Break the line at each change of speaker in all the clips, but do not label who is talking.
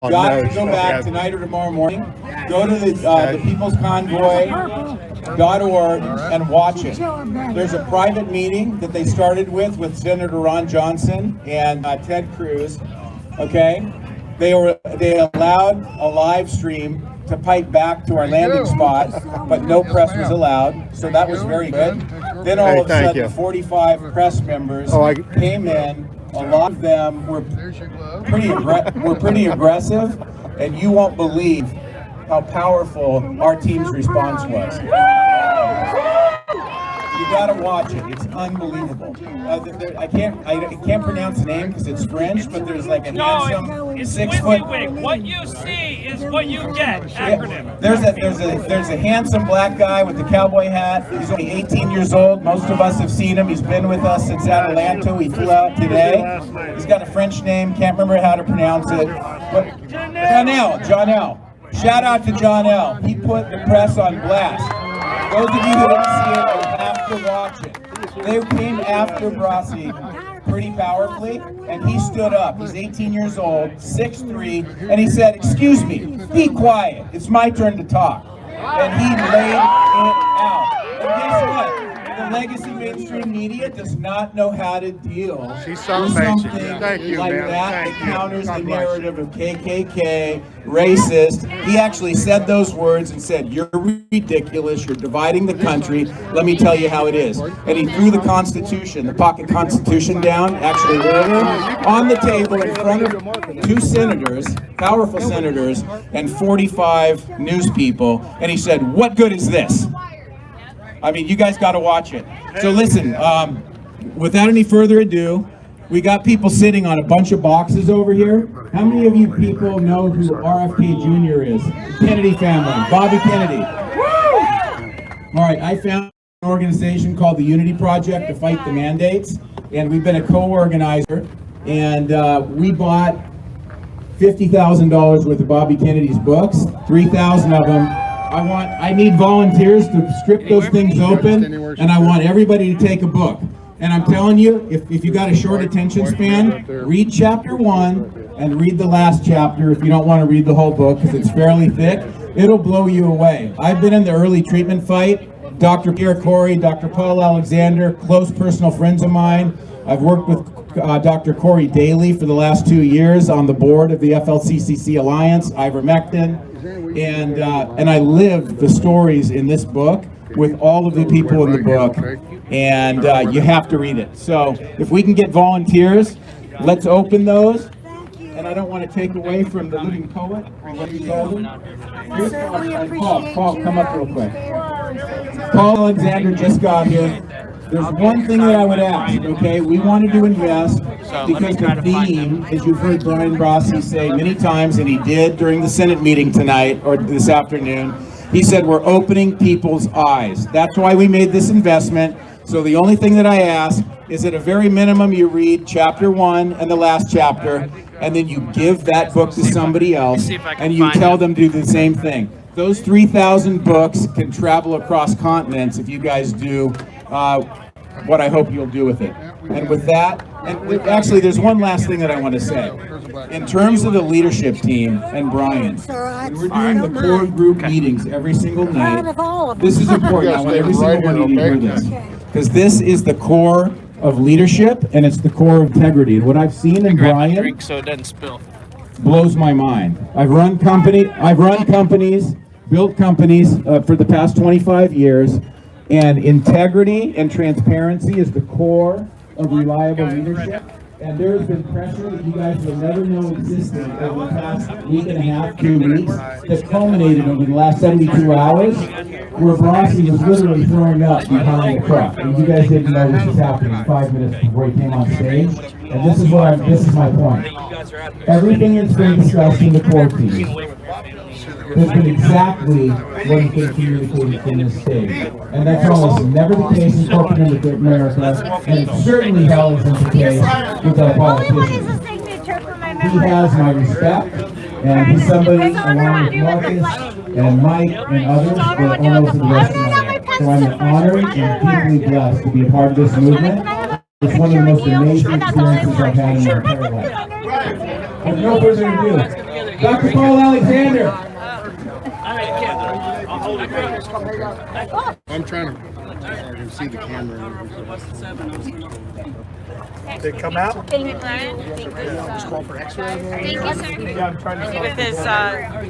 Got to go back tonight or tomorrow morning. Go to the peoplesconvoy.org and watch it. There's a private meeting that they started with Senator Ron Johnson and Ted Cruz. Okay, they allowed a live stream to pipe back to our landing spot, but no press was allowed, so that was very good. Then all of a sudden, 45 press members came in. A lot of them were pretty aggressive, and you won't believe how powerful our team's response was. You gotta watch it; it's unbelievable. I can't pronounce the name because it's French, but there's like a handsome 6 foot.
What you see is what you get. Acronym.
There's a handsome black guy with the cowboy hat. He's only 18 years old. Most of us have seen him. He's been with us since Atlanta. He flew out today. He's got a French name. Can't remember how to pronounce it. But John L. Shout out to John L. He put the press on blast. Those of you who didn't see it, you have to watch it. They came after Brasi pretty powerfly, and he stood up. He's 18 years old, 6'3", and he said, "Excuse me, be quiet. It's my turn to talk." And he laid it out. And guess what? The legacy mainstream media does not know how to deal with something like that counters the narrative of KKK, racist. He actually said those words and said, "You're ridiculous, you're dividing the country, let me tell you how it is." And he threw the Constitution, the pocket Constitution down, actually on the table in front of 2 senators, powerful senators, and 45 news people, and he said, "What good is this?" I mean, you guys got to watch it. So listen, without any further ado, we got people sitting on a bunch of boxes over here. How many of you people know who RFK Jr. is? Kennedy family, Bobby Kennedy. All right, I found an organization called the Unity Project to fight the mandates, and we've been a co-organizer, and we bought $50,000 worth of Bobby Kennedy's books, 3,000 of them. I need volunteers to strip those things open, and I want everybody to take a book. And I'm telling you, if you got a short attention span, read chapter 1 and read the last chapter if you don't want to read the whole book because it's fairly thick. It'll blow you away. I've been in the early treatment fight. Dr. Pierre Corey, Dr. Paul Alexander, close personal friends of mine. I've worked with Dr. Corey Daly for the last 2 years on the board of the FLCCC Alliance, ivermectin. And I lived the stories in this book with all of the people in the book, and you have to read it. So if we can get volunteers, let's open those. And I don't want to take away from the living poet, or what you call him. Here's Paul, come up real quick. Paul Alexander just got here. There's one thing that I would ask, okay? We wanted to invest because the theme, as you've heard Brian Brasi say many times, and he did during the Senate meeting tonight or this afternoon, he said we're opening people's eyes. That's why we made this investment. So the only thing that I ask is at a very minimum you read chapter 1 and the last chapter, and then you give that book to somebody else, and you tell them to do the same thing. Those 3,000 books can travel across continents if you guys do what I hope you'll do with it. And with that, and actually there's one last thing that I want to say. In terms of the leadership team and Brian, we're doing the core group meetings every single night. This is important. I want every single one of you to hear this. Because this is the core of leadership and it's the core of integrity. And what I've seen in Brian
so it doesn't spill
blows my mind. I've run companies, built companies for the past 25 years. And integrity and transparency is the core of reliable leadership. And there has been pressure that you guys will never know existed over the past week and a half, 2 weeks, that culminated over the last 72 hours, where Brasi was literally throwing up behind the truck. And you guys didn't know this was happening 5 minutes before he came on stage. And this is my point. Everything that's been discussed in the core team has been exactly what has been communicated from this stage. And that's almost never the case in corporate America, and it certainly hell isn't the case with our politicians. He has my respect, and he's somebody along with Marcus and Mike and others that almost the rest of my life. So I'm honored and deeply blessed to be a part of this movement. It's one of the most amazing experiences I've had in my entire life. With no further ado, Dr. Paul Alexander.
I'm trying to. I can see the camera.
They come out.
Thank you, Brian. Thank you.
Just call for X-ray.
Thank you, sir.
Yeah, I'm trying to.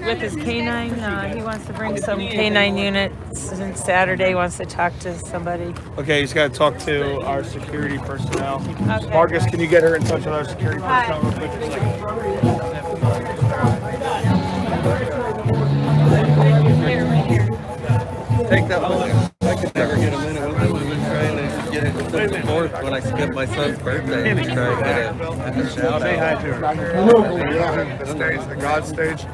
With his canine, he wants to bring some canine units. Since Saturday, wants to talk to somebody.
Okay, he's got to talk to our security personnel.
Okay.
Marcus, can you get her in touch with our security personnel real quick?
Take that one. I could never get a minute with him. We've been trying to get it back and forth when I skipped my son's birthday. We tried to get a shout
Say hi
out.
to her.
The stage, the God stage.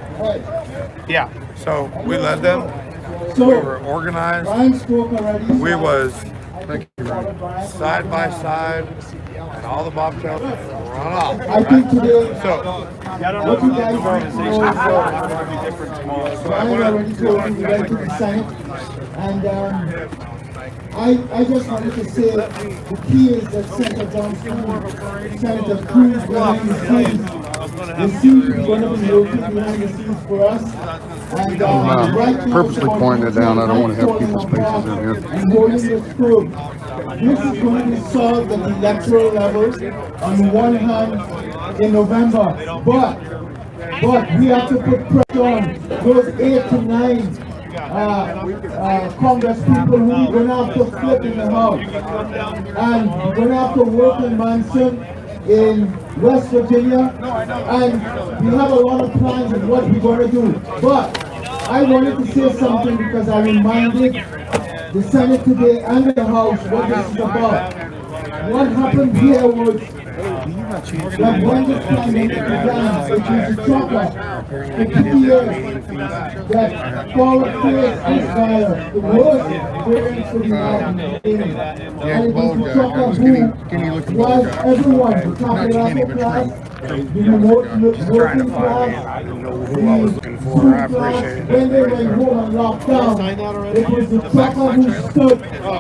Yeah.
So we led them.
So,
We were organized.
Brian spoke already.
We was side by side, and all the bobtails run off.
I think today,
So
Yeah, I don't
what
know
you
if
guys
the
know
organization
is
is going to be different tomorrow.
Brian already told me we went to the Senate, and I just wanted to say the key is that Senator Johnson, Senator Cruz behind the scenes, they seem to be going to be working behind the scenes for us. And right now,
purposely pointing it down. I don't want to have people's faces in here.
And holding this through. This is going to be solved at the electoral level on the one hand in November, but we have to put pressure on those 8 to 9 Congress people who we're going to have to flip in the house. And we're going to have to work in Manson, in West Virginia, and we have a lot of plans of what we're going to do. But I wanted to say something because I reminded the Senate today and the House what this is about. What happened here was that when the pandemic began, it was a chopper for 2 years that followed this virus, the worst experience of the United States. And it was the chopper who was everyone, the top of the class, the remote working class, the food class, when they went home and locked down. It was the chopper who stood